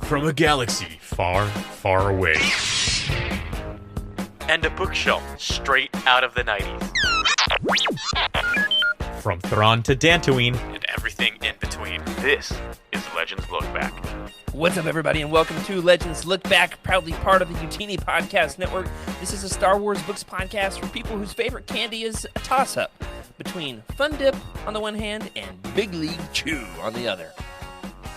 from a galaxy far, far away. And a bookshelf straight out of the 90s. From Thrawn to Dantooine. And everything in between. This is Legends Look Back. What's up, everybody, and welcome to Legends Look Back, proudly part of the Utini Podcast Network. This is a Star Wars books podcast for people whose favorite candy is a toss-up between Fun Dip on the one hand and Big League Chew on the other,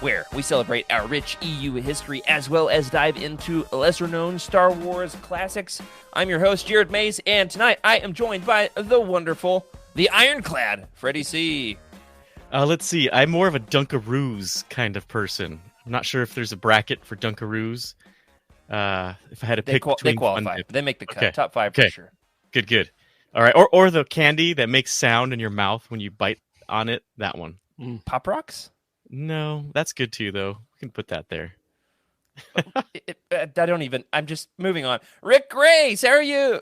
where we celebrate our rich EU history as well as dive into lesser-known Star Wars classics. I'm your host, Jared Mays, and tonight I am joined by the wonderful, the ironclad, Freddie C. Let's see. I'm more of a Dunkaroos kind of person. I'm not sure if there's a bracket for Dunkaroos. If I had to pick between they qualify. Fun Dip. They make the cut. Okay. Top 5 for sure. Good. All right. Or the candy that makes sound in your mouth when you bite on it. That one. Pop Rocks? No, that's good too, though. We can put that there. I'm just moving on. Rick Grace, how are you?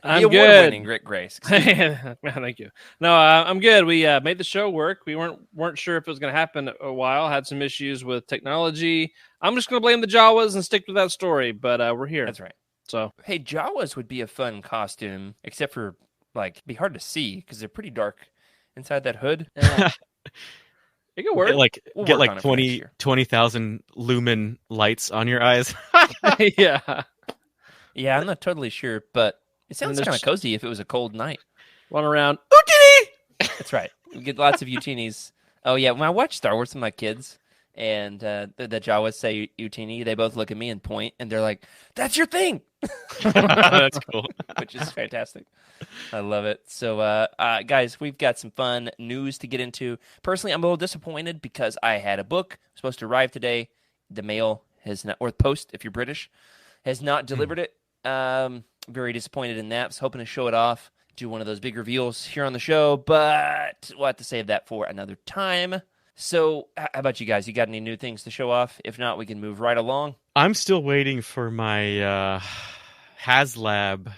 I'm good. Winning Rick Grace. Thank you. No, I'm good. We made the show work. We weren't sure if it was going to happen a while. Had some issues with technology. I'm just going to blame the Jawas and stick with that story. But we're here. That's right. So hey, Jawas would be a fun costume, except for it'd be hard to see because they're pretty dark inside that hood. It could work. Get like 20,000 lumen lights on your eyes. Yeah. Yeah, I'm not totally sure, but it sounds kind of cozy if it was a cold night. Run around. Utini! That's right. We get lots of Utinis. Oh, yeah. When I watch Star Wars with my kids and the Jawas say Utini, they both look at me and point, and they're like, that's your thing! That's cool. Which is fantastic. I love it. So, guys, we've got some fun news to get into. Personally, I'm a little disappointed because I had a book supposed to arrive today. The mail has not, or post, if you're British, has not delivered it. Very disappointed in that. I was hoping to show it off, do one of those big reveals here on the show, but we'll have to save that for another time. So, how about you guys? You got any new things to show off? If not, we can move right along. I'm still waiting for my HasLab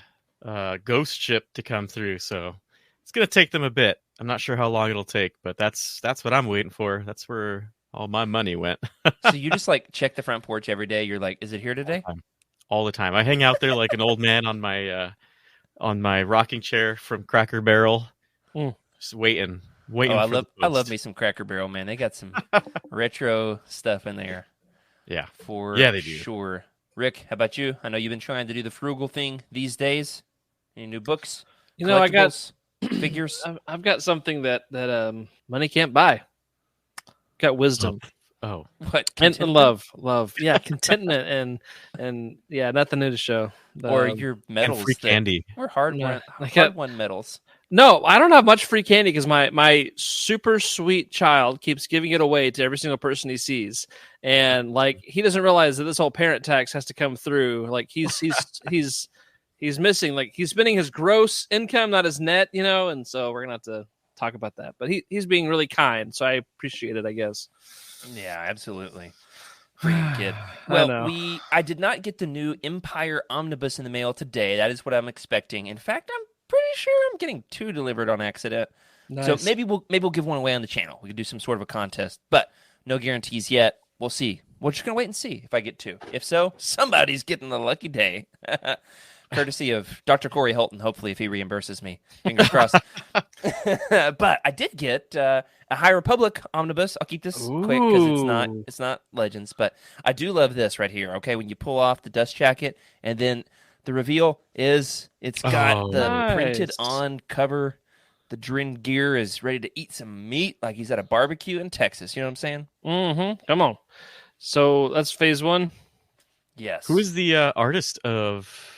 ghost ship to come through, so it's going to take them a bit. I'm not sure how long it'll take, but that's what I'm waiting for. That's where all my money went. So you just check the front porch every day. You're like, is it here today? All the time. I hang out there like an old man on my rocking chair from Cracker Barrel, just waiting. I love me some Cracker Barrel, man. They got some retro stuff in there. Yeah, they do. Sure. Rick, how about you? I know you've been trying to do the frugal thing these days. Any new books? I got figures. I've got something that money can't buy. Got wisdom. Oh, what? And love. Yeah, contentment and yeah, nothing new to show. Or your medals, and free candy, or hard won medals. No, I don't have much free candy because my super sweet child keeps giving it away to every single person he sees, and he doesn't realize that this whole parent tax has to come through. He's missing. He's spending his gross income, not his net, and so we're gonna have to talk about that. But he's being really kind, so I appreciate it, I guess. Yeah, absolutely. Freaking kid. Well, I did not get the new Empire Omnibus in the mail today. That is what I'm expecting. In fact, I'm pretty sure I'm getting 2 delivered on accident. Nice. So maybe we'll give one away on the channel. We could do some sort of a contest, but no guarantees yet. We'll see. We're just gonna wait and see if I get 2. If so, somebody's getting the lucky day. Courtesy of Dr. Corey Holton, hopefully, if he reimburses me. Fingers crossed. But I did get a High Republic omnibus. I'll keep this quick because it's not Legends, but I do love this right here. Okay, when you pull off the dust jacket, and then the reveal is it's got the printed on cover. The Drin Gear is ready to eat some meat like he's at a barbecue in Texas. You know what I'm saying? Mm-hmm. Come on. So that's phase 1. Yes. Who is the artist of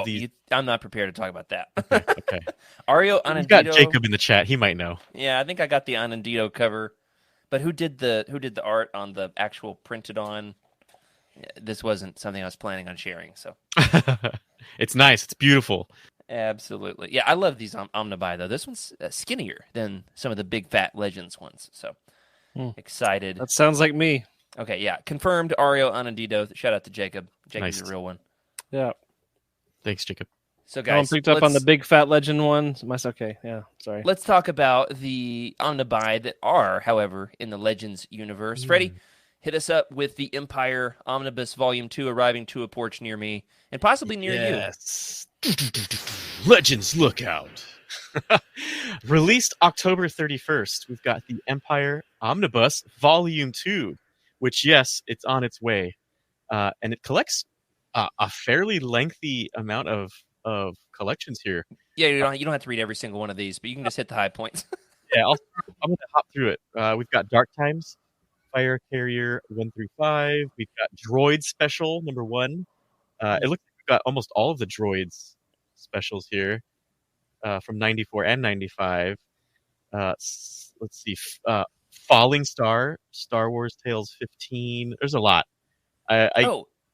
these? I'm not prepared to talk about that. Okay. Ario Anandito. You've got Jacob in the chat. He might know. Yeah, I think I got the Anandito cover. But who did the art on the actual printed on? This wasn't something I was planning on sharing. So it's nice. It's beautiful. Absolutely. Yeah, I love these Omnibuy, though. This one's skinnier than some of the big fat Legends ones. So excited. That sounds like me. Okay, yeah. Confirmed Ario Anandito. Shout out to Jacob. Jacob's Nice. a real one. Yeah. Thanks, Jacob. So, guys, picked up on the big fat Legend one. Okay, yeah, sorry. Let's talk about the Omnibuy that are, however, in the Legends universe. Freddie, hit us up with the Empire Omnibus Volume 2 arriving to a porch near me and possibly near you. Yes. Legends Lookout. Released October 31st, we've got the Empire Omnibus Volume 2, which, yes, it's on its way. And it collects a fairly lengthy amount of collections here. Yeah, you don't have to read every single one of these, but you can just hit the high points. Yeah, I'm going to hop through it. We've got Dark Times, Fire Carrier 1 through 5. We've got Droid Special number 1. It looks like we've got almost all of the Droids specials here from 94 and 95. Let's see. Falling Star, Star Wars Tales 15. There's a lot. The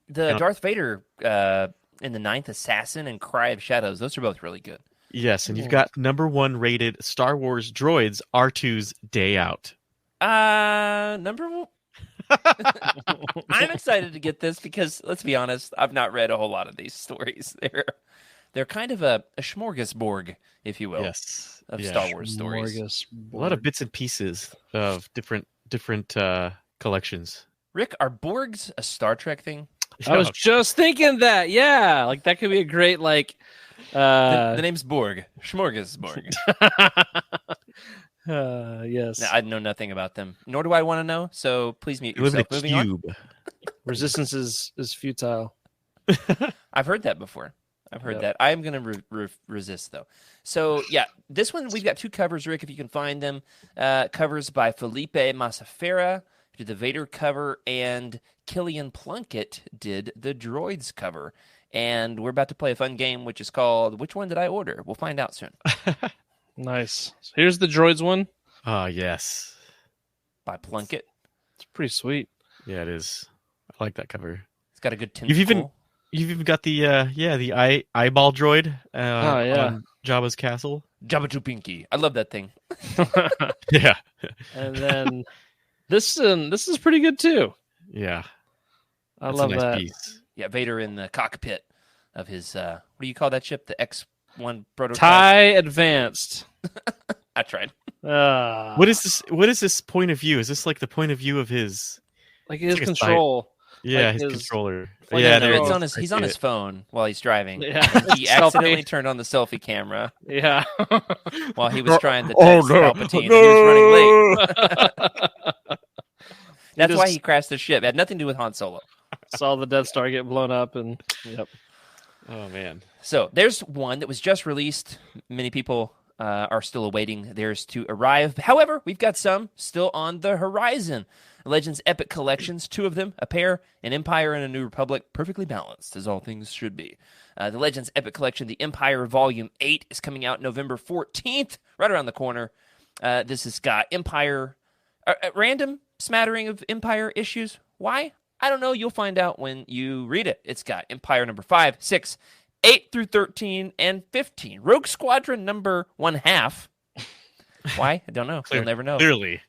Yeah. Darth Vader in the Ninth Assassin and Cry of Shadows. Those are both really good. Yes, and you've got number 1 rated Star Wars Droids R2's Day Out. Number one. I'm excited to get this because, let's be honest, I've not read a whole lot of these stories. They're kind of a smorgasbord, if you will, Yes, of yeah. Star Wars stories. A lot of bits and pieces of different collections. Rick, are Borgs a Star Trek thing? I was just thinking that. Yeah, like that could be a great like. The name's Borg. Smorgasbord. Yes. No, I know nothing about them, nor do I want to know. So please mute You live in yourself. a Moving on. cube. Resistance is futile. I've heard that before. I've heard that. I am going to resist, though. So, yeah, this one, we've got 2 covers, Rick, if you can find them. Covers by Felipe Masafera, who did the Vader cover, and Killian Plunkett did the Droids cover. And we're about to play a fun game, which is called Which One Did I Order? We'll find out soon. Nice. So here's the Droids one. Oh, yes. By Plunkett. It's pretty sweet. Yeah, it is. I like that cover. It's got a good tentacle. You've even got the eyeball droid on Jabba's castle. Jabba Pinky. I love that thing. Yeah. And then this is pretty good too. Yeah. I That's love a nice that. piece. Yeah, Vader in the cockpit of his, what do you call that ship? The X-1 prototype? TIE Advanced. I tried. What is this point of view? Is this like the point of view of his Like his like a control? Yeah, Like his his- controller. like Yeah, a- there it It's is. on his, he's I on see his it. phone while he's driving. Yeah. He Selfie. accidentally turned on the selfie camera Yeah. while he was trying to Oh, text no. Palpatine that he was running late. That's why just- he crashed the ship. It had nothing to do with Han Solo. Saw the Death Star get blown up, and yep. Oh man. So there's one that was just released. Many people are still awaiting theirs to arrive. However, we've got some still on the horizon. Legends Epic Collections, 2 of them, a pair, an Empire and a New Republic, perfectly balanced, as all things should be. The Legends Epic Collection, the Empire Volume 8, is coming out November 14th, right around the corner. This has got Empire, a random smattering of Empire issues. Why? I don't know. You'll find out when you read it. It's got Empire number 5, 6, 8 through 13, and 15. Rogue Squadron number 1/2. Why? I don't know. You'll never know. Clearly.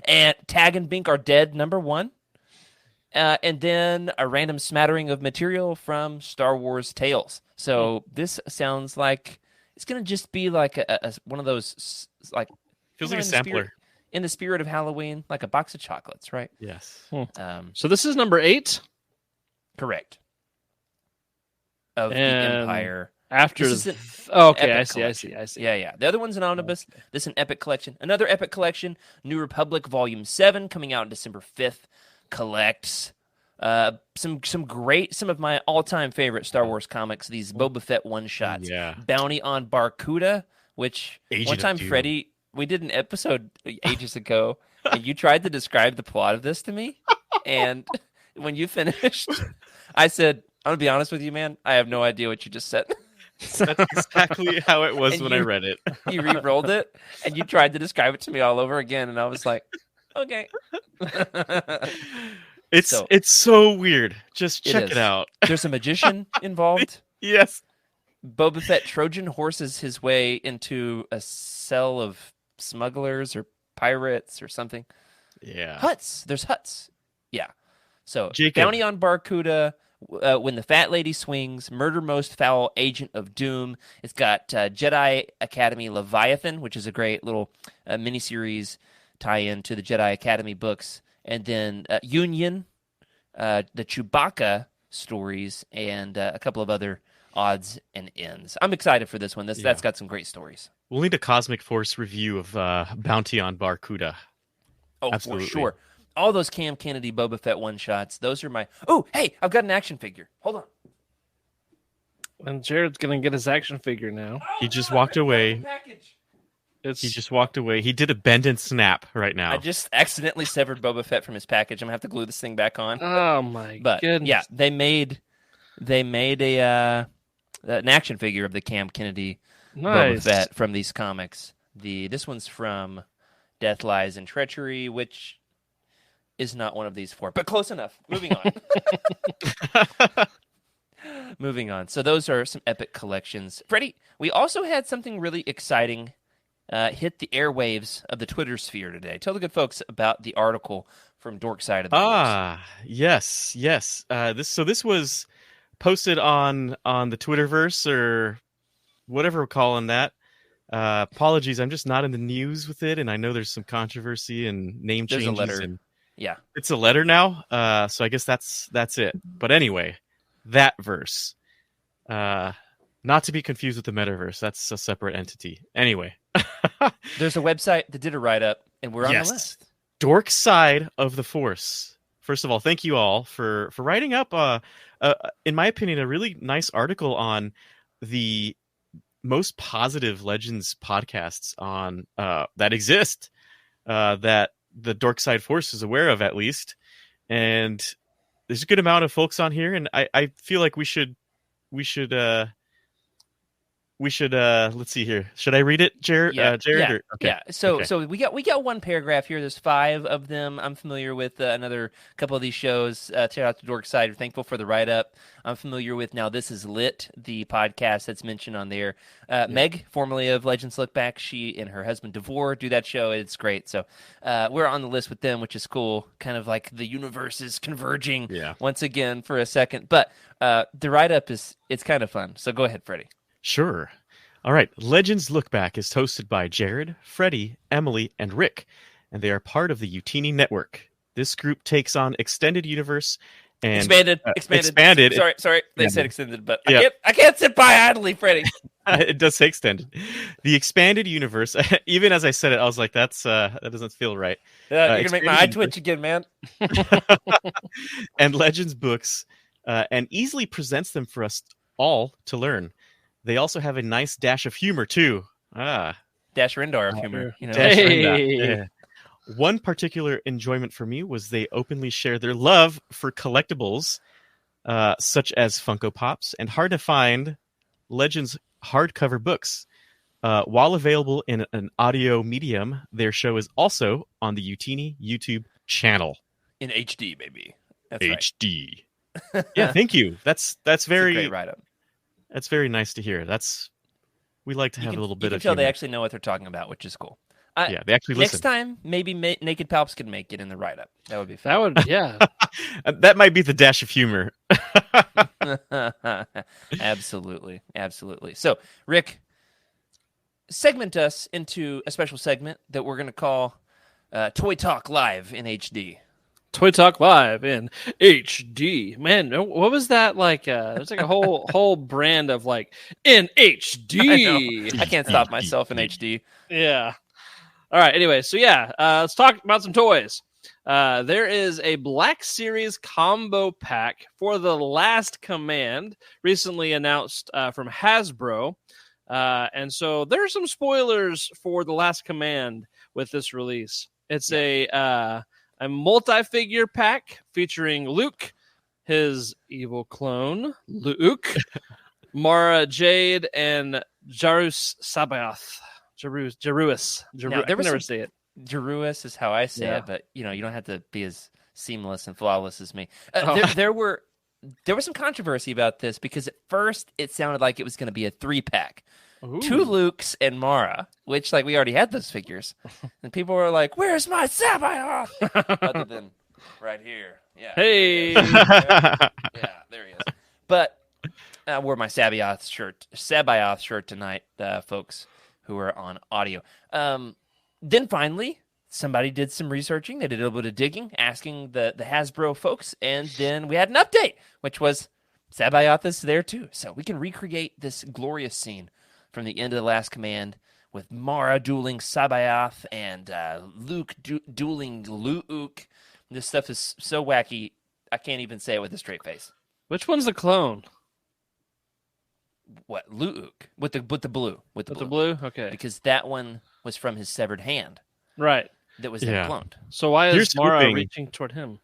And Tag and Bink are dead, number 1. And then a random smattering of material from Star Wars Tales. So this sounds like it's going to just be like a one of those, like, Feels you know, like a sampler. in the spirit of Halloween, like a box of chocolates, right? Yes. So this is number 8 Correct. Of the And Empire. after. This is an Okay, Epic I see. collection. Yeah. The other one's an omnibus. This is an Epic collection. Another Epic collection, New Republic Volume 7, coming out on December 5th. Collects some of my all-time favorite Star Wars comics, these Boba Fett one-shots. Yeah. Bounty on Barcuda, which Agent one of time, Doom. Freddie, we did an episode ages ago, and you tried to describe the plot of this to me, and when you finished, I said, I'm going to be honest with you, man, I have no idea what you just said. That's exactly how it was And when I you- read it. You re-rolled it, and you tried to describe it to me all over again, and I was like, okay. It's So- so weird. Just It check is. it out. There's a magician involved. Yes. Boba Fett Trojan horses his way into a cell of smugglers or pirates or something. Yeah. Huts. There's huts. Yeah. So Jacob. Bounty on Barcuda, When the Fat Lady Swings, Murder Most Foul, Agent of Doom. It's got Jedi Academy Leviathan, which is a great little miniseries tie-in to the Jedi Academy books. and then Union, the Chewbacca stories, and a couple of other odds and ends. I'm excited for this one. That's got some great stories. We'll need a Cosmic Force review of Bounty on Barracuda. Oh, Absolutely. for sure. All those Cam Kennedy Boba Fett one-shots, those are my... Oh, hey, I've got an action figure. Hold on. And Jared's gonna get his action figure now. He just walked away. Package. He just walked away. He did a bend and snap right now. I just accidentally severed Boba Fett from his package. I'm going to have to glue this thing back on. Oh, my But, goodness. yeah, they made an action figure of the Cam Kennedy Boba Nice. Fett from these comics. This one's from Death, Lies, and Treachery, which is not one of these four, but close enough. Moving on. Moving on. So those are some epic collections. Freddie, we also had something really exciting hit the airwaves of the Twitter sphere today. Tell the good folks about the article from Dork Side of the Force. Yes. This was posted on the Twitterverse or whatever we're calling that. Apologies, I'm just not in the news with it, and I know there's some controversy and name There's changes. a letter. And Yeah. it's a letter now. So I guess that's it. But anyway, that verse, not to be confused with the metaverse. That's a separate entity. Anyway, There's a website that did a write-up, and we're on Yes. the list. Dork Side of the Force. First of all, thank you all for writing up, in my opinion, a really nice article on the most positive Legends podcasts on that exist, that the Dork Side Force is aware of, at least. And there's a good amount of folks on here, and I feel like we should let's see here. Should I read it, Jared? Jared? Yeah. Or- okay. Yeah. So Okay. we got one paragraph here. There's 5 of them. I'm familiar with another couple of these shows. Shout out to Dork Side. Thankful for the write up. I'm familiar with Now This Is Lit, the podcast that's mentioned on there. Meg, formerly of Legends Look Back, she and her husband Devore do that show. It's great. So we're on the list with them, which is cool. Kind of like the universe is converging once again for a second. But the write up it's kind of fun. So go ahead, Freddie. Sure. All right. Legends Look Back is hosted by Jared, Freddie, Emily, and Rick, and they are part of the Utini Network. This group takes on Extended Universe and Expanded. Sorry. They Yeah. said extended, but Yeah. I can't sit by idly, Freddie. it does say Extended. The Expanded Universe. Even as I said it, I was like, that doesn't feel right. You're gonna make my eye Expanded twitch again, man. And Legends books, and easily presents them for us all to learn. They also have a nice dash of humor too. Dash Rendar of humor. You know, Dash Hey. Rinda. Yeah. One particular enjoyment for me was they openly share their love for collectibles, such as Funko Pops and hard to find Legends hardcover books. While available in an audio medium, their show is also on the Utini YouTube channel. in HD, baby. That's HD. Yeah, thank you. That's It's a very great write up. that's very nice to hear. We like to have a little bit you can of tell they humor. actually know what they're talking about, which is cool. Yeah, they actually Next listen. time, maybe Naked Palps can make it in the write up. That would be That would, yeah. That might be the dash of humor. fun. Absolutely. So, Rick, segment us into a special segment that we're going to call Toy Talk Live in HD. Toy Talk Live in HD. Man, what was that like? There's like a whole brand of like in HD. I can't stop myself in HD. Yeah. All right. Anyway, so let's talk about some toys. There is a Black Series combo pack for The Last Command recently announced from Hasbro. And so there are some spoilers for The Last Command with this release. It's a multi-figure pack featuring Luke, his evil clone, Luke, Mara Jade, and Jarus Sabaoth. Jaruus. Now, I can never say it. Jeruis is how I say Yeah. it, but you don't have to be as seamless and flawless as me. Oh. There was some controversy about this because at first it sounded like it was going to be a 3-pack. 2 Lukes and Mara, which we already had those figures, and people were like, "Where's my Sabaoth?" Other than right here, yeah. Hey. Yeah, there he is. But I wore my Sabaoth shirt tonight, folks who are on audio. Then finally, somebody did some researching. They did a little bit of digging, asking the Hasbro folks, and then we had an update, which was Sabayoth is there too. So we can recreate this glorious scene from the end of The Last Command with Mara dueling Sabayoth and Luke dueling Luke. This stuff is so wacky, I can't even say it with a straight face. Which one's the clone? What, Luke? With the blue. With the With the blue. blue? Okay. Because that one was from his severed hand Right. that was then Yeah. cloned. So why is Here's Mara hoping- reaching toward him?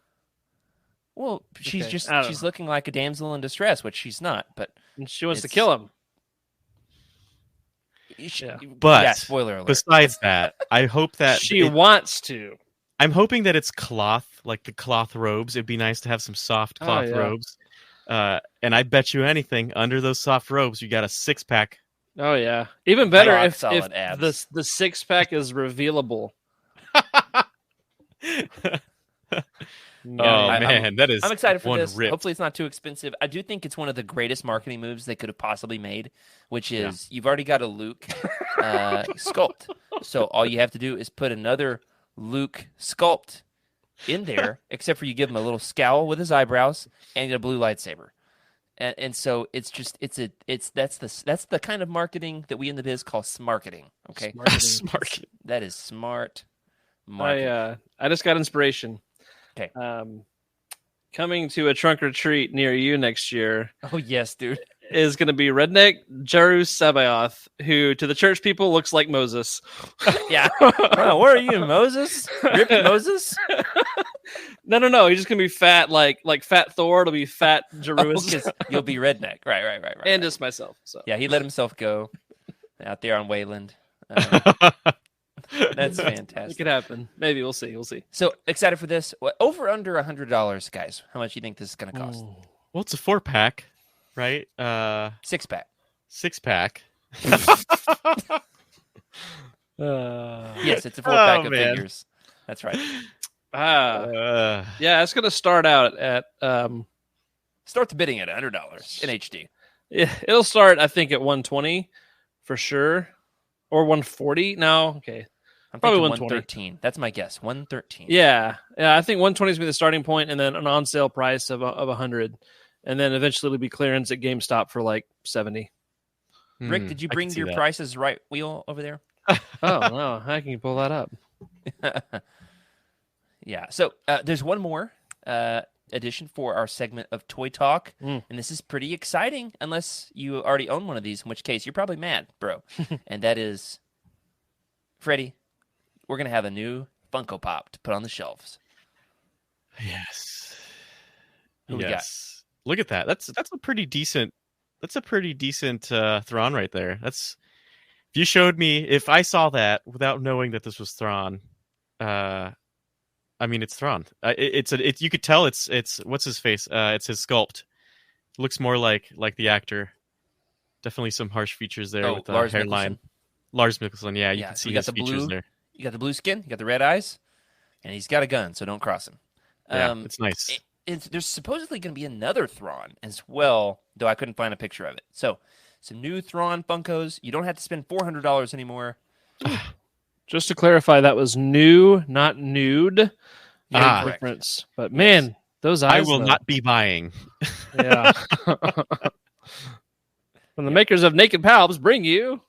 Well, she's Okay, just I don't she's know. looking like a damsel in distress, which she's not. But And she wants to It's- kill him. yeah, But spoiler alert. Besides that, I hope that She wants to. I'm hoping that it's cloth, like the cloth robes. It'd be nice to have some soft cloth yeah. robes. And I bet you anything, under those soft robes, you got a 6-pack. Oh yeah. Even better Rock if solid abs. the 6-pack is revealable. Oh I'm- man, that is I'm excited for one this. ripped. Hopefully, it's not too expensive. I do think it's one of the greatest marketing moves they could have possibly made, which is you've already got a Luke sculpt. So all you have to do is put another Luke sculpt in there, except for you give him a little scowl with his eyebrows and you get a blue lightsaber. And so it's that's the kind of marketing that we in the biz call smarketing. Okay, Smart. that is smart marketing. I just got inspiration. Okay. Coming to a trunk or treat near you next year Oh yes, dude. is going to be redneck Jeru Sabaoth, who to the church people looks like Moses. Yeah. Oh, where are you, Moses? Ripped Moses? No. He's just going to be fat, like Fat Thor. It'll be fat Jeru, Because you'll be redneck. Right. and just myself. So Yeah, he let himself go out there on Wayland. That's it fantastic. could happen. Maybe we'll see. We'll see. So excited for this. What, over under $100, guys. How much do you think this is going to cost? Well, it's a 4-pack, right? 6-pack. 6-pack. Yes, it's a 4-pack of man. figures. That's right. Yeah, it's going to start out at Start the bidding at $100 in HD. it'll start I think at 120 for sure, or 140. No, okay. I'm Probably thinking 120. 113. That's my guess. 113. Yeah, I think 120 is going to be the starting point, and then an on sale price of 100, and then eventually it'll be clearance at GameStop for like 70. Rick, did you I can bring see your that. prices right wheel over there? Oh no, how can you pull that up? Yeah. So there's one more edition for our segment of Toy Talk, and this is pretty exciting unless you already own one of these, in which case you're probably mad, bro. And that is, Freddie, we're going to have a new Funko Pop to put on the shelves. Yes. Who we got? Yes. Look at that. That's a pretty decent. That's a pretty decent Thrawn right there. That's if you showed me if I saw that without knowing that this was Thrawn. I mean, it's Thrawn. You could tell it's what's his face. It's his sculpt. Looks more like the actor. Definitely some harsh features there with the Lars hairline. Mikkelsen. Lars Mikkelsen. Yeah, you Yeah, can so see you got his the features blue. there. You got the blue skin, you got the red eyes, and he's got a gun, so don't cross him. Yeah, it's nice. There's supposedly going to be another Thrawn as well, though I couldn't find a picture of it. So, some new Thrawn Funkos. You don't have to spend $400 anymore. Just to clarify, that was new, not nude. Ah. Big difference. But man, those I eyes. will though. not be buying. Yeah. When the makers of Naked Palps bring you.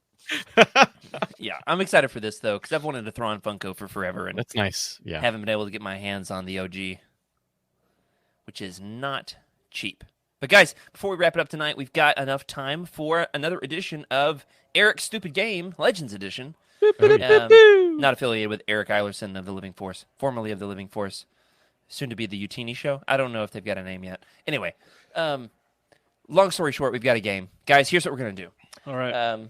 Yeah, I'm excited for this, though, because I've wanted a Thrawn Funko for forever and That's nice. Yeah. haven't been able to get my hands on the OG, which is not cheap. But, guys, before we wrap it up tonight, we've got enough time for another edition of Eric's Stupid Game, Legends Edition. Not affiliated with Eric Eilerson of the Living Force, formerly of the Living Force, soon to be the Utini Show. I don't know if they've got a name yet. Anyway, long story short, we've got a game. Guys, here's what we're going to do. All right.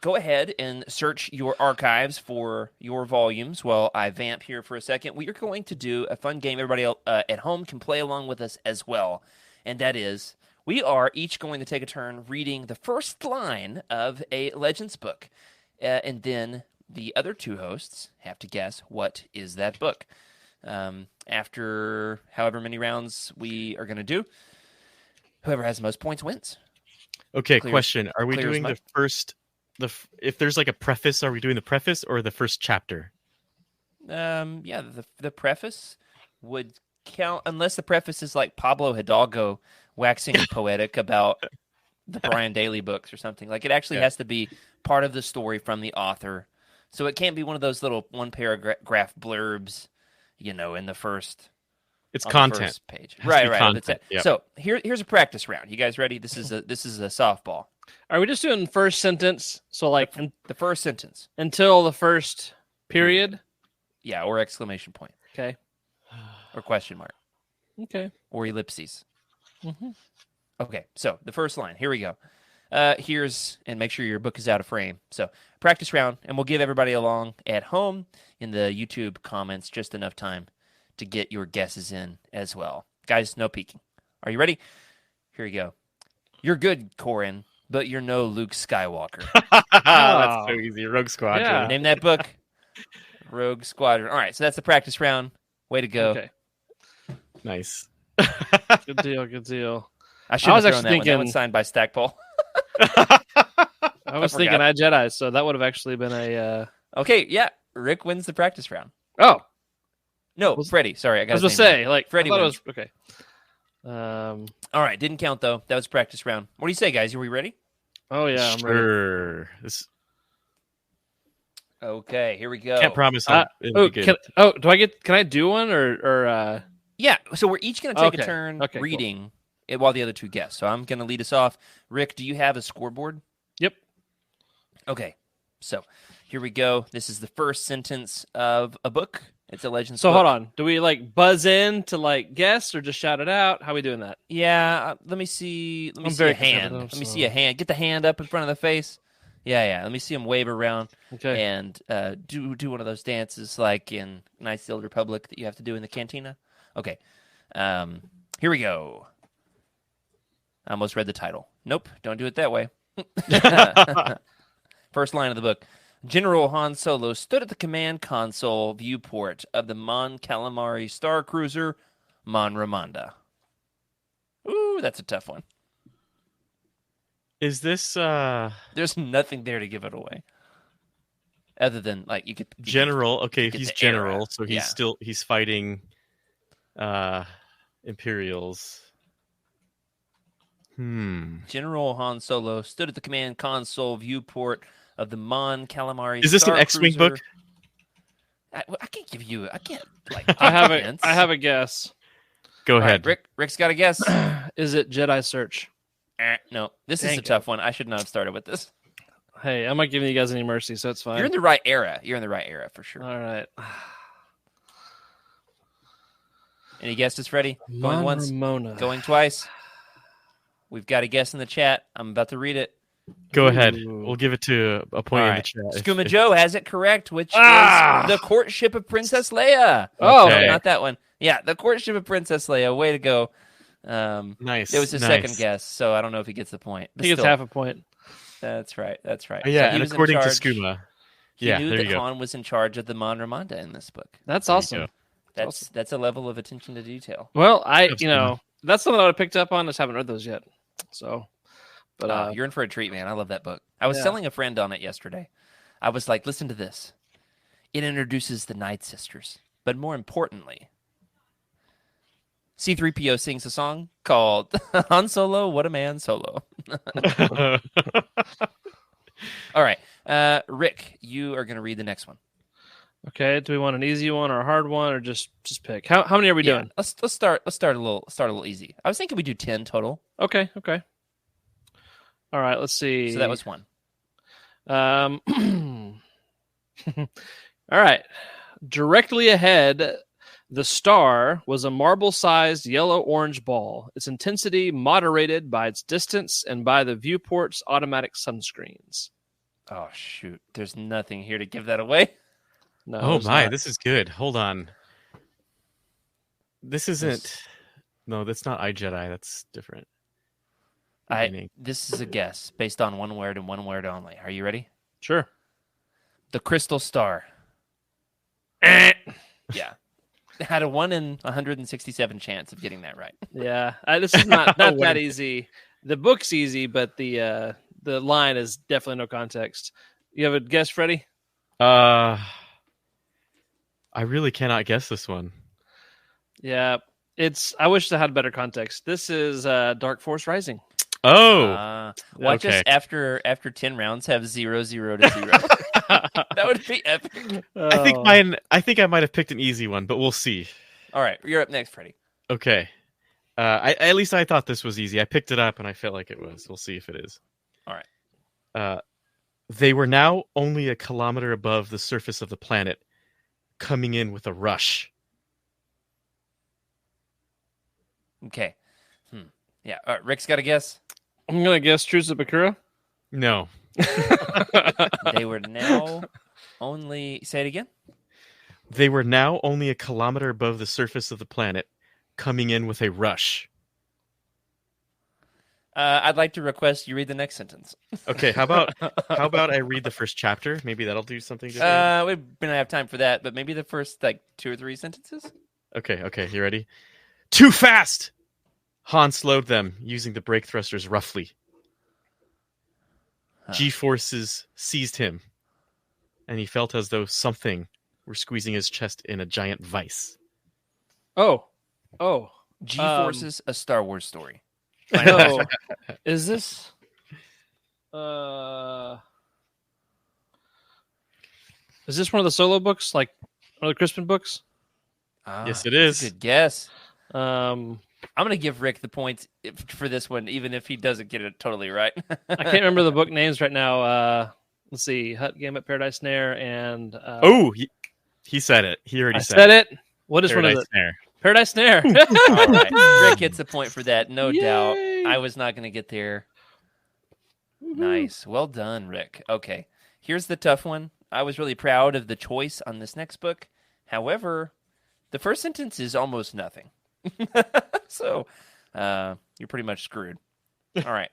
Go ahead and search your archives for your volumes while I vamp here for a second. We are going to do a fun game everybody at home can play along with us as well, and that is we are each going to take a turn reading the first line of a Legends book, and then the other two hosts have to guess what is that book. After however many rounds we are going to do, whoever has the most points wins. Okay, Clear- question. Are we clear as doing mud. the first if there's like a preface, are we doing the preface or the first chapter? Yeah, the preface would count unless the preface is like Pablo Hidalgo waxing poetic about the Brian Daly books or something. Like it actually has to be part of the story from the author. So it can't be one of those little one paragraph blurbs, in the first It's on the content. first page. It has to be Right. content, That's it. yep. So here's a practice round. You guys ready? This is a softball. Are we just doing first sentence? So like The first sentence. until the first period? Yeah, or exclamation point. Okay. Or question mark. Okay. Or ellipses. Mhm. Okay, so the first line. Here we go. And make sure your book is out of frame. So practice round, and we'll give everybody along at home in the YouTube comments just enough time to get your guesses in as well. Guys, no peeking. Are you ready? Here we go. You're good, Corin, but you're no Luke Skywalker. That's so easy. Rogue Squadron. Yeah. Name that book. Rogue Squadron. All right, so that's the practice round. Way to go. Okay. Nice. Good deal. Good deal. I should have was thrown actually that one. That one's thinking- signed by Stackpole. I was I thinking forgot. I Jedi, so that would have actually been a. Okay, yeah. Rick wins the practice round. Oh, No, Was- Freddie. Sorry, I I got was to gonna say like Freddie I thought it wins. was okay. All right, didn't count though. That was practice round. What do you say, guys? Are we ready? Oh yeah, I'm ready. Sure. This Okay, here we go. can't promise. Uh, It'll Oh, be good. can I do one or Yeah, so we're each going to take a Okay. turn Okay, cool. reading it while the other two guess. So I'm going to lead us off. Rick, do you have a scoreboard? Yep. Okay, so here we go. This is the first sentence of a book. It's a Legends So book. hold on. Do we like buzz in to like guess or just shout it out? How are we doing that? Yeah, let me see. Let me I'm see very a hand. conservative, Let me so- see a hand. Get the hand up in front of the face. Yeah. Let me see him wave around Okay. and do one of those dances like in Knights of the Old Republic that you have to do in the cantina. Okay, here we go. I almost read the title. Nope, don't do it that way. First line of the book. General Han Solo stood at the command console viewport of the Mon Calamari star cruiser Mon Ramanda. Ooh, that's a tough one. Is this There's nothing there to give it away. Other than like you could general? Okay, get he's the era. general, so he's Yeah. he's fighting Imperials. General Han Solo stood at the command console viewport of the Mon Calamari. Is this an star X-Wing cruiser. book? I can't give you. I can't like. I have hints. I have a guess. Go All right, ahead. Rick's got a guess. Is it Jedi Search? No, this is Dang a it. tough one. I should not have started with this. Hey, I'm not giving you guys any mercy, so it's fine. You're in the right era. You're in the right era for sure. All right. Any guesses, Freddie? Going Mon once, Ramona. going twice. We've got a guess in the chat. I'm about to read it. Go ahead. Ooh. We'll give it to a point All in the right. chat. Skooma Joe has it correct, which Ah! is the courtship of Princess Leia. Oh, Okay. Not that one. Yeah, the courtship of Princess Leia. Way to go. Nice. It was his nice. second guess, so I don't know if he gets the point. I But think it's still, half a point. That's right. That's right. Oh, yeah, So he and was in according to charge- Skooma. he Yeah, knew there that you go. Han was in charge of the Mon Ramanda in this book. That's There you awesome. go. That's a level of attention to detail. Well, Absolutely. that's something I would have picked up on. I just haven't read those yet. So, but You're in for a treat, man. I love that book. I was Yeah. telling a friend on it yesterday. I was like, listen to this. It introduces the Night Sisters, but more importantly, C-3PO sings a song called Han Solo, What a Man Solo. All right. Rick, you are going to read the next one. okay. Do we want an easy one or a hard one or just pick? How many are we Yeah, doing? let's start a little easy. I was thinking we do 10 total. Okay. All right. Let's see. So that was one. All right. Directly ahead, the star was a marble-sized yellow-orange ball. Its intensity moderated by its distance and by the viewport's automatic sunscreens. Oh shoot. There's nothing here to give that away. No. Oh there's my, not. this is good. Hold on. This isn't. No, that's not iJedi. That's different. Beginning. This is a guess based on one word and one word only. Are you ready? Sure. The Crystal Star. Yeah. Had a 1 in 167 chance of getting that right. Yeah. This is not What that is- easy. The book's easy, but the line is definitely no context. You have a guess, Freddie? I really cannot guess this one. Yeah, I wish I had better context. This is Dark Force Rising. Oh, Watch okay. us after 10 rounds have 0-0 to 0. That would be epic. I think I might have picked an easy one, but we'll see. All right, you're up next, Freddie. Okay. At least I thought this was easy. I picked it up and I felt like it was. We'll see if it is. All right. They were now only a kilometer above the surface of the planet, coming in with a rush. Okay. Yeah. All right, Rick's got a guess. I'm gonna guess Truce of Bakura. No. They were now only. Say it again. They were now only a kilometer above the surface of the planet, coming in with a rush. I'd like to request you read the next sentence. Okay, how about I read the first chapter? Maybe that'll do something different. We don't have time for that, but maybe the first 2 or 3 sentences. Okay, you ready? Too fast! Han slowed them, using the brake thrusters roughly. G-forces seized him, and he felt as though something were squeezing his chest in a giant vice. Oh. G-Forces, a Star Wars story. No. Is this? Is this one of the solo books, like one of the Crispin books? Yes, it That's is. a good guess. Um, I'm going to give Rick the points for this one, even if he doesn't get it totally right. I can't remember the book names right now. Let's see, Hut Gambit, Paradise Snare, and he said it. He already I said said it. What is Paradise one of the Snare. Paradise Snare? All right. Rick gets a point for that, no doubt. Yay. I was not going to get there. Nice. Well done, Rick. Okay. Here's the tough one. I was really proud of the choice on this next book. However, the first sentence is almost nothing. So you're pretty much screwed. All right.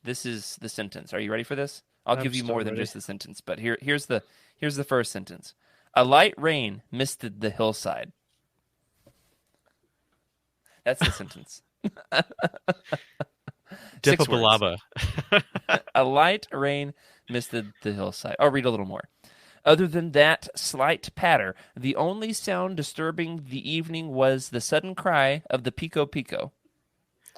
This is the sentence. Are you ready for this? I'll give you more than just the sentence, but here's the first sentence. A light rain misted the hillside. That's the sentence. 6 words. Dippabalaba. A light rain misted the hillside. I'll read a little more. Other than that slight patter, the only sound disturbing the evening was the sudden cry of the pico pico.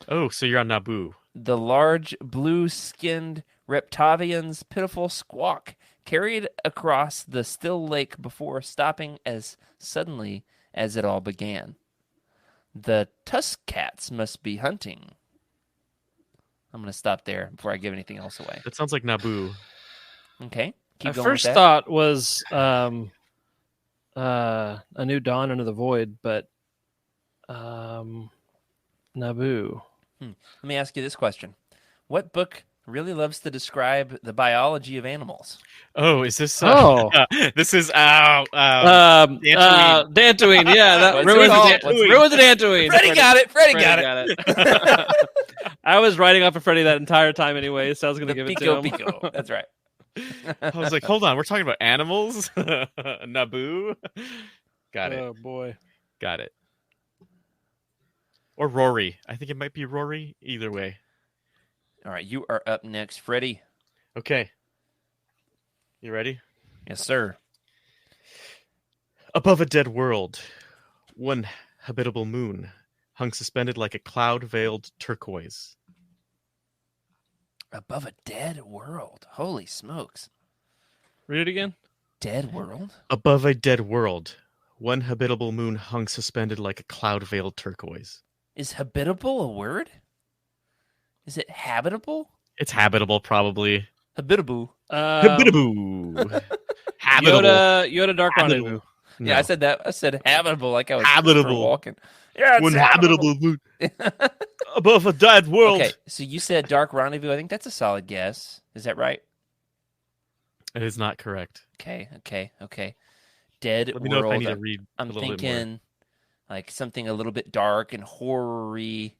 Oh, so you're on Naboo. The large blue-skinned Reptavian's pitiful squawk carried across the still lake before stopping as suddenly as it all began. The tusk cats must be hunting. I'm going to stop there before I give anything else away. That sounds like Naboo. Okay. My Keep going first with that. thought was A New Dawn Under the Void, but Naboo. Let me ask you this question. What book really loves to describe the biology of animals? Oh, is this? This is Dantooine. Yeah, that What's ruined it called? ruined the Dantooine. Freddie got it. Freddie got it. I was writing off of Freddie that entire time anyway, so I was going to give it to him. Pico. That's right. I was like, hold on, we're talking about animals? Naboo? Got it. Oh, boy. Got it. Or Rory. I think it might be Rory. Either way. All right, you are up next, Freddie. Okay. You ready? Yes, sir. Above a dead world, one habitable moon hung suspended like a cloud-veiled turquoise. Above a dead world. Holy smokes. Read it again. Dead world? Above a dead world, one habitable moon hung suspended like a cloud-veiled turquoise. Is habitable a word? Is it habitable? It's habitable, probably. Habitable. Habitable. Habitable. Yoda Dark Habitable. Rendezvous. No. Yeah, I said that. I said habitable like I was Habitable. walking. Yeah, it's One habitable. habitable moon above a dead world. Okay, so you said Dark Rendezvous. I think that's a solid guess. Is that right? It is not correct. Okay. Dead Let me world. know if I need to read a I'm little bit more. thinking like something a little bit dark and horror-y.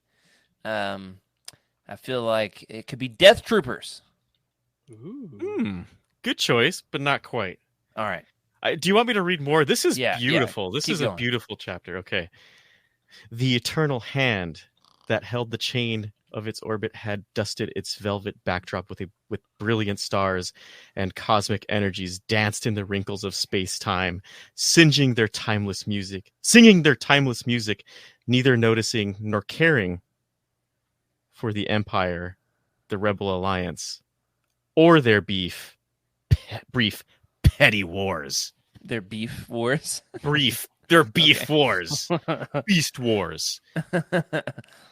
I feel like it could be Death Troopers. Good choice, but not quite. All right. Do you want me to read more? This is Yeah, beautiful. This keep is going. a beautiful chapter. Okay. The eternal hand that held the chain of its orbit had dusted its velvet backdrop with brilliant stars, and cosmic energies danced in the wrinkles of space-time, singing their timeless music, neither noticing nor caring for the Empire, the Rebel Alliance, or their brief petty wars. Their beef wars. Their beef wars. Beast wars.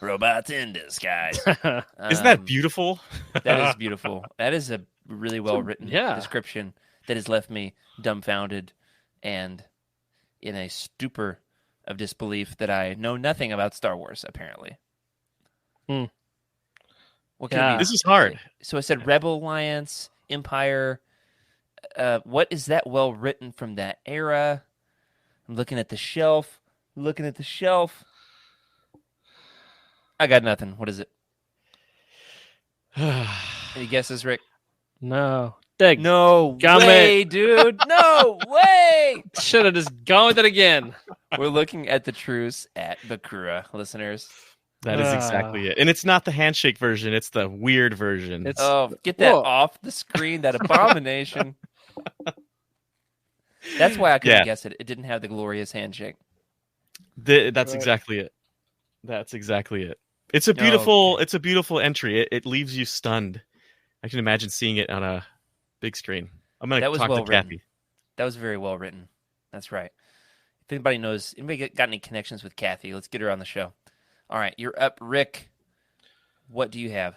Robots in disguise. Isn't that beautiful? That is beautiful. That is a really well written description that has left me dumbfounded and in a stupor of disbelief that I know nothing about Star Wars, apparently. What can it be? This is hard. So I said Rebel Alliance, Empire. What is that well written from that era? I'm looking at the shelf. I got nothing. What is it? Any guesses, Rick? No. No way, dude. No way. Should have just gone with it again. We're looking at the truce at Bakura, listeners. That is exactly it. And it's not the handshake version. It's the weird version. Get that off the screen, that abomination. That's why I couldn't guess it. It didn't have the glorious handshake. That's exactly it. That's exactly it. It's a beautiful entry. It leaves you stunned. I can imagine seeing it on a big screen. I'm going to talk to Kathy. That was very well written. That's right. If anybody got any connections with Kathy, let's get her on the show. All right, you're up, Rick. What do you have?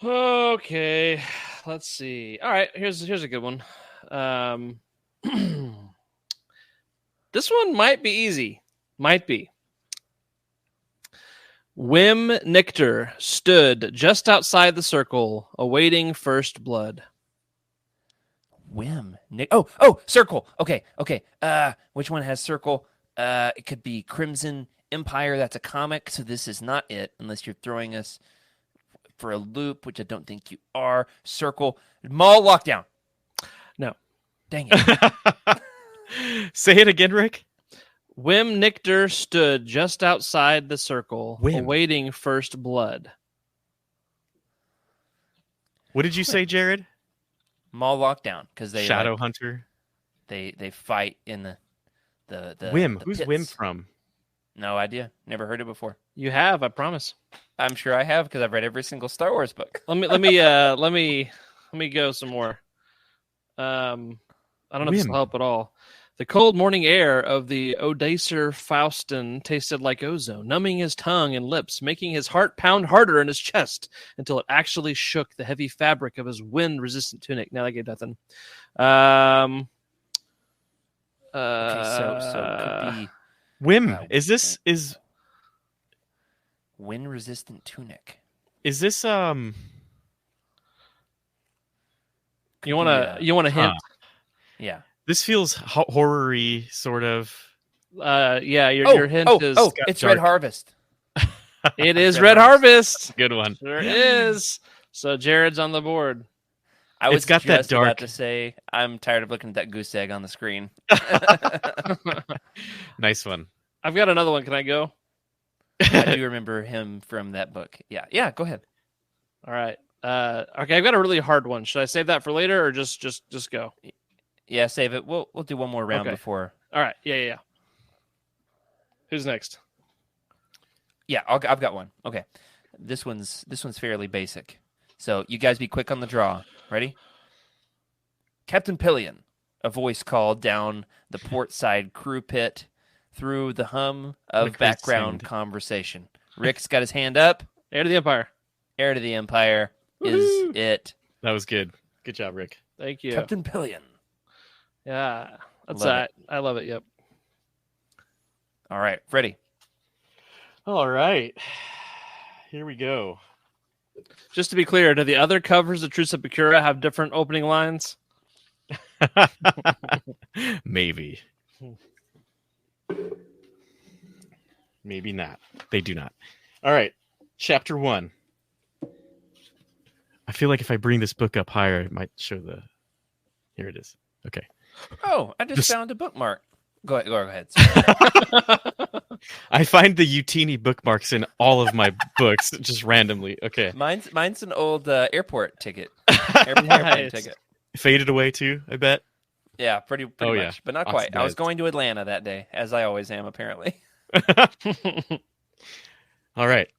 Okay, let's see. All right, here's a good one. This one might be easy. Might be. Wim Nictor stood just outside the circle, awaiting first blood. Wim Nick. Oh, circle. Okay. Which one has circle? It could be Crimson Empire. That's a comic, so this is not it, unless you're throwing us for a loop, which I don't think you are. Circle. Mall lockdown. No. Dang it. Say it again, Rick. Wim Nictor stood just outside the circle, awaiting first blood. What did you say, Jared? Mall lockdown, because they Shadow Hunter. They fight in the Wim. the Who's pits. Wim from? No idea. Never heard it before. You have, I promise. I'm sure I have because I've read every single Star Wars book. Let me go some more. I don't know if this will help at all. The cold morning air of the Odacer Faustin tasted like ozone, numbing his tongue and lips, making his heart pound harder in his chest until it actually shook the heavy fabric of his wind-resistant tunic. Now I gave nothing. Okay, so it could be Wim. wind-resistant tunic. Is this You want a hint? Yeah. This feels horror-y, sort of. Your hint is it's Red Harvest. It is Red Harvest. Good one. Sure is. So Jared's on the board. I was got that dark. about to say I'm tired of looking at that goose egg on the screen. Nice one. I've got another one. Can I go? I do remember him from that book. Yeah. Go ahead. All right. Okay, I've got a really hard one. Should I save that for later or just go? Yeah, save it. We'll do one more round Okay. before. All right. Yeah. Who's next? Yeah, I've got one. Okay, this one's fairly basic. So you guys be quick on the draw. Ready? Captain Pillion, a voice called down the port side crew pit through the hum of background conversation. Rick's got his hand up. Heir to the Empire. Heir to the Empire is it. That was good. Good job, Rick. Thank you. Captain Pillion. Yeah, that's Love that. I love it. Yep. All right, Freddie. All right. Here we go. Just to be clear, do the other covers of Truce of Bakura have different opening lines? Maybe. Maybe not. They do not. All right. Chapter 1. I feel like if I bring this book up higher, it might show the... Here it is. Okay. Oh, I just found a bookmark. Go ahead. I find the Utini bookmarks in all of my books just randomly. Okay. Mine's an old airport ticket. Airplane Nice. ticket. Faded away too, I bet. Yeah, pretty Oh, much, yeah. but not quite. I was Oxidized. going to Atlanta that day, as I always am, apparently. All right.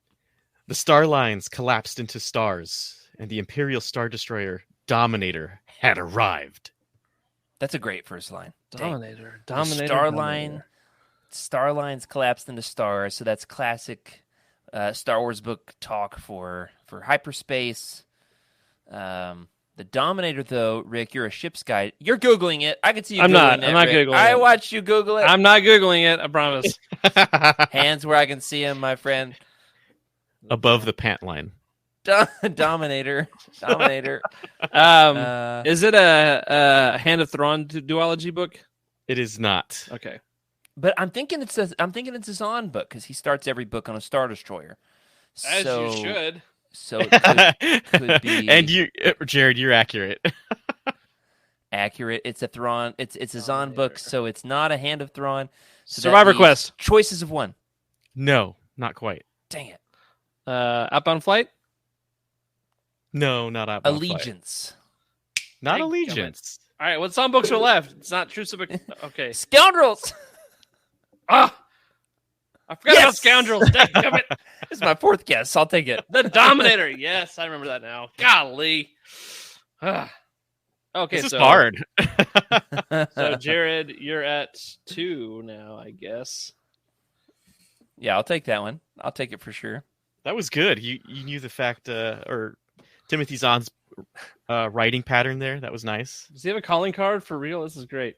The star lines collapsed into stars, and the Imperial Star Destroyer Dominator had arrived. That's a great first line. Dang. Dominator. The Dominator. star Dominator. lines collapsed into stars, so that's classic Star Wars book talk for hyperspace. The Dominator, though, Rick, you're a ship's guy. You're Googling it. I can see you I'm Googling not. that, I'm not Rick. Googling I it. watched you Google it. I'm not Googling it, I promise. Hands where I can see him, my friend. Above the pant line. Dominator. Dominator. Is it a Hand of Thrawn duology book? It is not. Okay. But I'm thinking it's a Zahn book because he starts every book on a Star Destroyer. As so, you should. So it could be And Jared, you're accurate. accurate. It's a Thrawn. It's a Zahn book, so it's not a Hand of Thrawn. So that Survivor leaves Quest. Choices of one. No, not quite. Dang it. Outbound Flight? No, not Outbound Flight. Allegiance. Not Dadgummit. Allegiance. All right, what Zahn books are left? It's not True Civic. Okay. Scoundrels. Ah! I forgot about Yes! Scoundrels. Dadgummit. This is my fourth guess. I'll take it. The Dominator. Yes, I remember that now. Golly. Ah. Okay, This is so hard. So Jared, you're at 2 now, I guess. Yeah, I'll take that one. I'll take it for sure. That was good. You knew the fact, or Timothy Zahn's writing pattern there. That was nice. Does he have a calling card for real? This is great.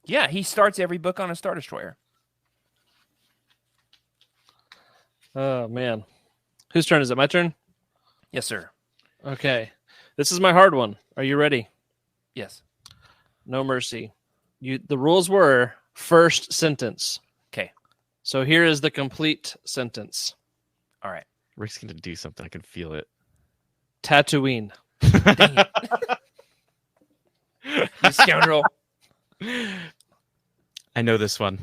Yeah, he starts every book on a Star Destroyer. Oh man, whose turn is it? My turn. Yes, sir. Okay, this is my hard one. Are you ready? Yes. No mercy. The rules were first sentence. Okay. So here is the complete sentence. All right. Rick's going to do something. I can feel it. Tatooine. Dang it. You scoundrel. I know this one.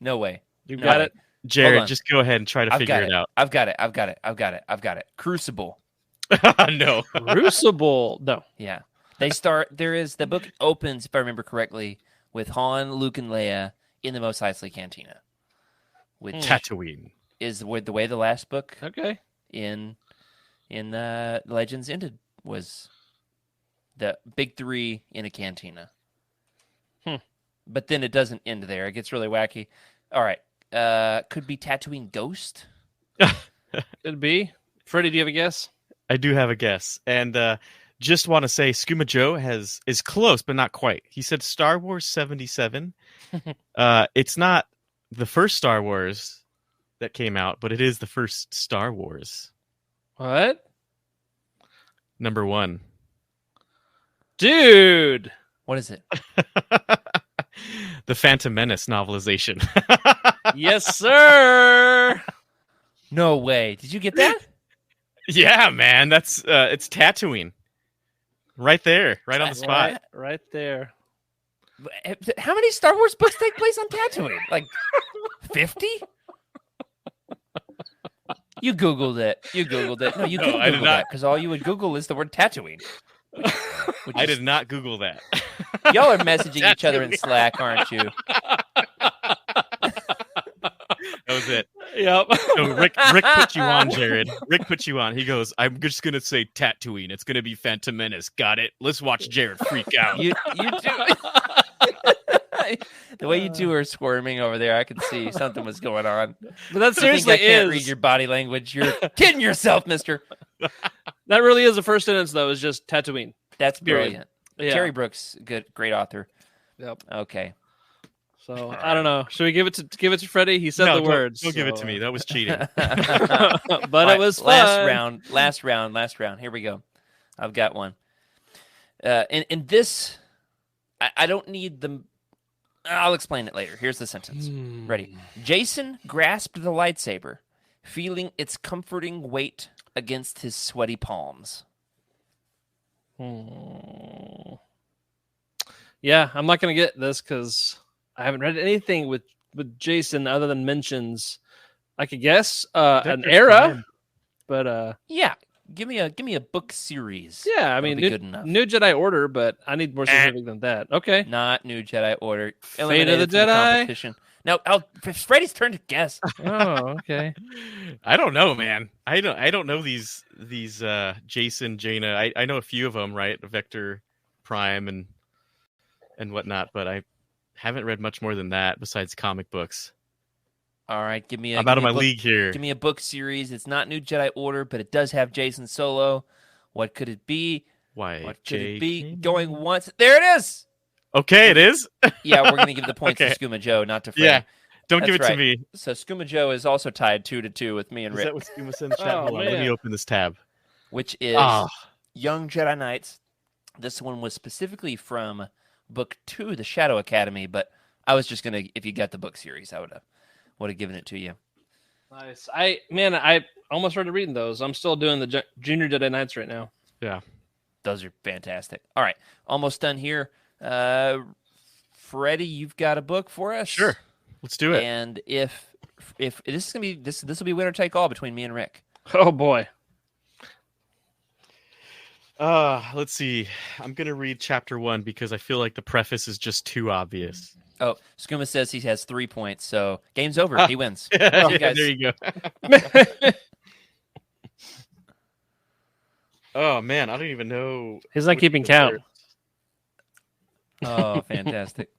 No way. You No got way. it. Jared, on. just go ahead and try to figure it out. I've got it. Crucible. No. Crucible. No. Yeah. The book opens, if I remember correctly, with Han, Luke, and Leia in the Mos Eisley Cantina, which Tatooine. is the way the last book Okay. in Legends ended, was the big three in a cantina. But then it doesn't end there. It gets really wacky. All right. Could be Tatooine Ghost. Could be. Freddie, do you have a guess? I do have a guess. And just want to say Skooma Joe is close, but not quite. He said Star Wars 77. It's not the first Star Wars that came out, but it is the first Star Wars. What? Number 1. Dude. What is it? The Phantom Menace novelization. Yes, sir. No way. Did you get that? Yeah, man. That's it's Tatooine. Right there, right on the spot. Right there. How many Star Wars books take place on Tatooine? Like 50? You Googled it. No, you No, couldn't I did Google not. that because all you would Google is the word Tatooine. I did not Google that. Y'all are messaging each other in Slack, aren't you? That was it. Yep. So Rick put you on, Jared. Rick put you on. He goes, I'm just gonna say Tatooine. It's gonna be Phantom Menace. Got it. Let's watch Jared freak out. You two. The way you two are squirming over there, I could see something was going on. But that You think seriously I can't is. read your body language. You're kidding yourself, mister. That really is the first sentence, though, is just Tatooine. That's Period. brilliant. Yeah. Terry Brooks, great author. Yep. Okay. So I don't know. Should we give it to Freddie? He said No, the don't- words. Don't give it so, to me. That was cheating. but All it right, was fun. Last round. Here we go. I've got one. In this, I don't need the. I'll explain it later. Here's the sentence. Ready? Jason grasped the lightsaber, feeling its comforting weight against his sweaty palms. Yeah, I'm not going to get this because I haven't read anything with with Jason other than mentions. I could guess an Vector era, Prime. but Yeah, give me a book series. yeah, I That'll mean, be good enough. New Jedi Order, but I need more specific than that. Okay, Not New Jedi Order. Fate of the Eliminated from Jedi? competition. No, it's Freddie's turn to guess. oh, okay. I don't know, man. I don't know these Jason, Jaina. I know a few of them, right? Vector Prime and whatnot, but I haven't read much more than that besides comic books. All right, give me a. I'm out of give me my a book- league here. Give me a book series. It's not New Jedi Order, but it does have Jason Solo. What could it be? Why? What could J. it be? King? Going once. There it is. Okay, it is. Yeah, we're gonna give the points Okay. to Skooma Joe, not to Freddie. Yeah, don't give it That's to right. me. So Skooma Joe is also tied 2-2 with me and Is Rick, that what Skuma said in the chat? Oh, Hold on, let me man. open this tab. which is Ah, Young Jedi Knights. This one was specifically from book 2, The Shadow Academy, but I was just gonna, if you got the book series, I would have given it to you. Nice. I almost started reading those. I'm still doing the Junior Jedi Knights right now. Those are fantastic. All right, almost done here. Freddie, you've got a book for us. sure. Let's do it. And if this is gonna be this will be winner take all between me and Rick. Oh boy. Let's see. I'm gonna read chapter 1 because I feel like the preface is just too obvious. Oh, Skooma says he has 3 points, so game's over. He wins. Yeah, you guys. there you go. Oh man, I don't even know. He's not which keeping is count. first. Oh, fantastic.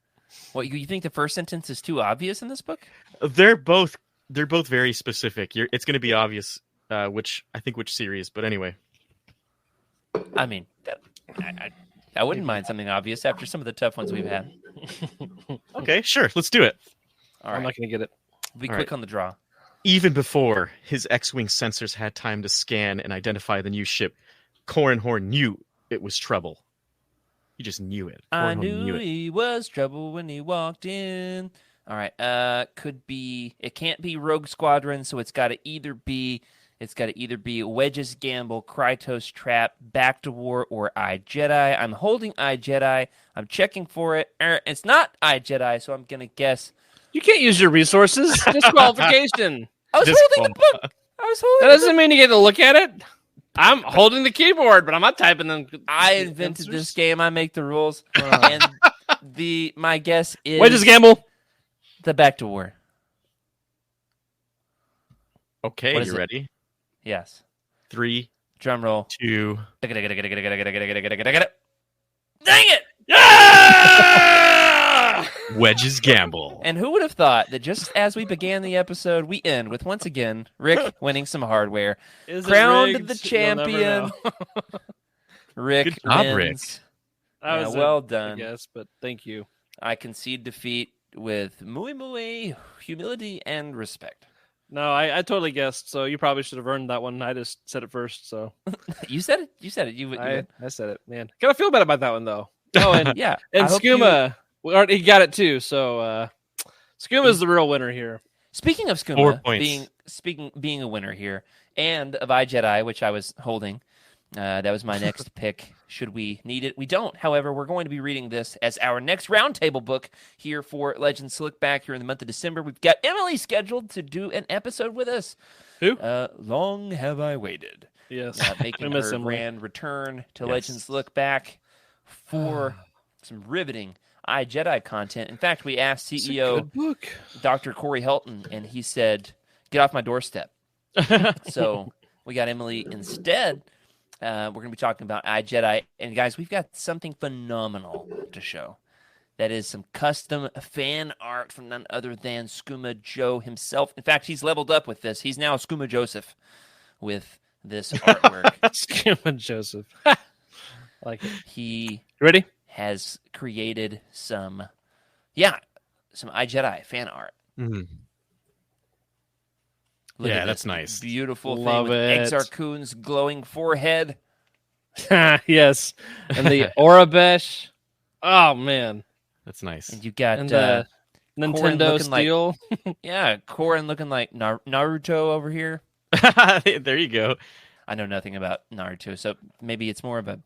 What, you think the first sentence is too obvious in this book? They're both very specific. It's going to be obvious which series, but anyway. I mean, I wouldn't mind something obvious after some of the tough ones we've had. Okay, sure, let's do it. All I'm right, not going to get it. be all quick right. on the draw. Even before his X-wing sensors had time to scan and identify the new ship, Corran knew it was trouble. He just knew it. I Corran knew it. he was trouble when he walked in. All right, could be. It can't be Rogue Squadron, so it's got to either be Wedge's Gamble, Krytos Trap, Back to War, or iJedi. I'm holding iJedi. I'm checking for it. It's not iJedi, so I'm gonna guess. You can't use your resources. Disqualification. I was holding the book. I was That holding. The book. doesn't mean you get to look at it. I'm holding the keyboard, but I'm not typing them. I invented this game. I make the rules, and my guess is Wedge's Gamble. the Back to War. Okay, What is you it? ready? Yes. 3, Drum roll. 2. Dang it! Wedge's Gamble. And who would have thought that just as we began the episode, we end with once again Rick winning some hardware. Is it Crowned rigged? the You'll never champion. know. Rick Good job, wins. Rick. That Yeah, was well it, done. I guess, but thank you. I concede defeat with muy humility and respect. No, I totally guessed, so you probably should have earned that one. I just said it first, so You said it. You said it. You I said it, man. Gotta feel bad about that one though. Oh, and yeah. and I hope you- Skooma, he got it too. So Skooma's the real winner here. Speaking of 4 Skooma points. being a winner here, and of iJedi, which I was holding, that was my next pick. Should we need it? We don't. However, we're going to be reading this as our next roundtable book here for Legends Look Back here in the month of December. We've got Emily scheduled to do an episode with us. Who? Long have I waited. Yes, Making I miss her Emily. grand return to Yes. Legends Look Back for some riveting iJedi content. In fact, we asked It's a CEO good book. Dr. Corey Helton, and he said, "Get off my doorstep." So we got Emily instead. We're going to be talking about iJedi, and guys, we've got something phenomenal to show. That is some custom fan art from none other than Skooma Joe himself. In fact, he's leveled up with this. He's now Skooma Joseph with this artwork. Skooma Joseph. Like it. He You ready? has created some iJedi fan art. Mhm. Look Yeah, at that's this nice. Beautiful Love thing with it. Exar Kun's glowing forehead. Yes, and the Orabesh. Oh man, That's nice. And you got and Corrin Nintendo looking like- Steel. Corrin looking like Naruto over here. There you go. I know nothing about Naruto, so maybe it's more of a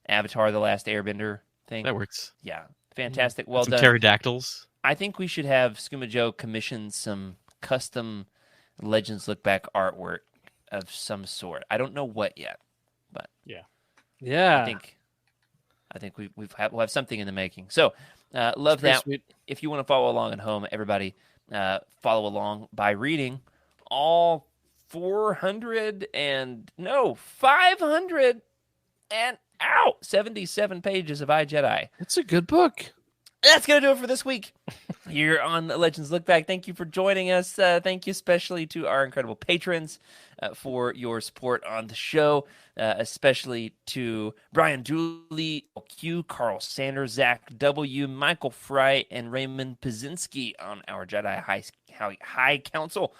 Avatar: The Last Airbender thing. That works. Yeah, fantastic. Well Some done. pterodactyls. I think we should have Skooma Joe commission some custom Legends Look Back artwork of some sort. I don't know what yet, but Yeah. I think we'll have something in the making. So love pretty that. sweet. If you want to follow along at home, everybody follow along by reading all 577 pages of iJedi. It's a good book. That's going to do it for this week here on Legends Look Back. Thank you for joining us. Thank you especially to our incredible patrons for your support on the show, especially to Brian Dooley, Q, Carl Sanders, Zach W., Michael Fry, and Raymond Pazinski on our Jedi High Council,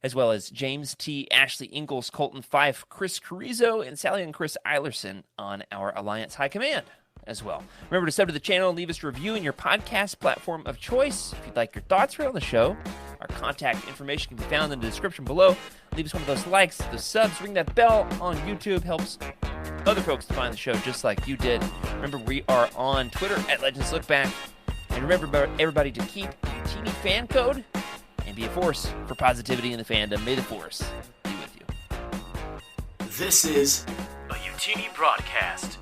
as well as James T., Ashley Ingalls, Colton Fife, Chris Carrizo, and Sally and Chris Eilerson on our Alliance High Command as well. Remember to sub to the channel and leave us a review in your podcast platform of choice. If you'd like your thoughts read on the show, our contact information can be found in the description below. Leave us one of those likes, those subs, ring that bell on YouTube. Helps other folks to find the show just like you did. Remember, we are on Twitter at Legends Look Back. And remember, everybody, to keep the teeny fan code and be a force for positivity in the fandom. May the force be with you. This is a Utini broadcast.